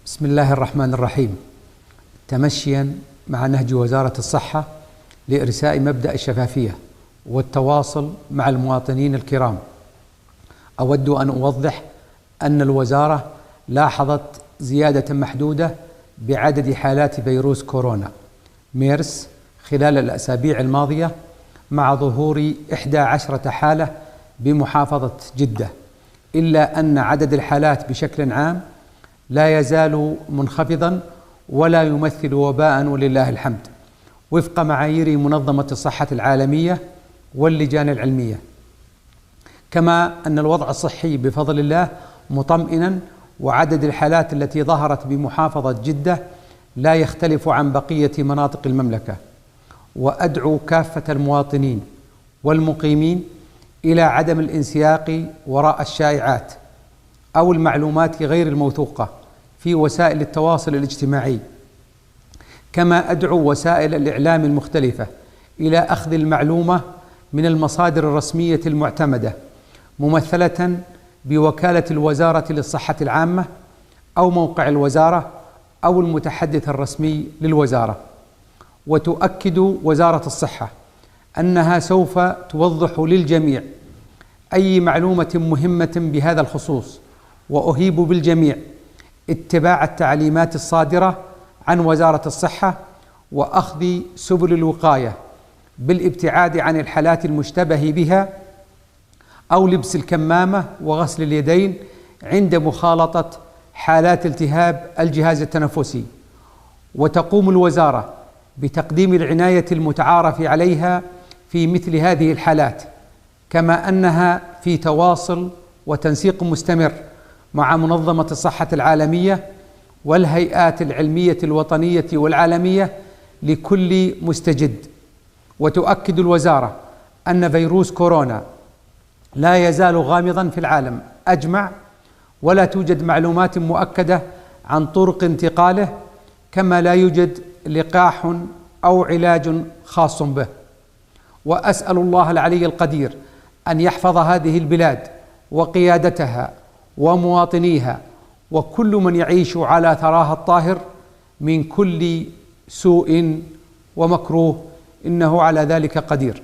بسم الله الرحمن الرحيم. تمشيا مع نهج وزارة الصحة لإرساء مبدأ الشفافية والتواصل مع المواطنين الكرام، أود أن أوضح أن الوزارة لاحظت زيادة محدودة بعدد حالات فيروس كورونا ميرس خلال الأسابيع الماضية، مع ظهور 11 حالة بمحافظة جدة، إلا أن عدد الحالات بشكل عام لا يزال منخفضا ولا يمثل وباء ولله الحمد، وفق معايير منظمة الصحة العالمية واللجان العلمية. كما أن الوضع الصحي بفضل الله مطمئنا، وعدد الحالات التي ظهرت بمحافظة جدة لا يختلف عن بقية مناطق المملكة. وأدعو كافة المواطنين والمقيمين إلى عدم الانسياق وراء الشائعات أو المعلومات غير الموثوقة في وسائل التواصل الاجتماعي. كما أدعو وسائل الإعلام المختلفة إلى أخذ المعلومة من المصادر الرسمية المعتمدة، ممثلة بوكالة الوزارة للصحة العامة أو موقع الوزارة أو المتحدث الرسمي للوزارة. وتؤكد وزارة الصحة أنها سوف توضح للجميع أي معلومة مهمة بهذا الخصوص، وأهيب بالجميع اتباع التعليمات الصادرة عن وزارة الصحة وأخذ سبل الوقاية بالابتعاد عن الحالات المشتبه بها أو لبس الكمامة وغسل اليدين عند مخالطة حالات التهاب الجهاز التنفسي. وتقوم الوزارة بتقديم العناية المتعارف عليها في مثل هذه الحالات، كما أنها في تواصل وتنسيق مستمر مع منظمة الصحة العالمية والهيئات العلمية الوطنية والعالمية لكل مستجد. وتؤكد الوزارة أن فيروس كورونا لا يزال غامضا في العالم أجمع، ولا توجد معلومات مؤكدة عن طرق انتقاله، كما لا يوجد لقاح أو علاج خاص به. وأسأل الله العلي القدير أن يحفظ هذه البلاد وقيادتها ومواطنيها وكل من يعيش على ثراها الطاهر من كل سوء ومكروه، إنه على ذلك قدير.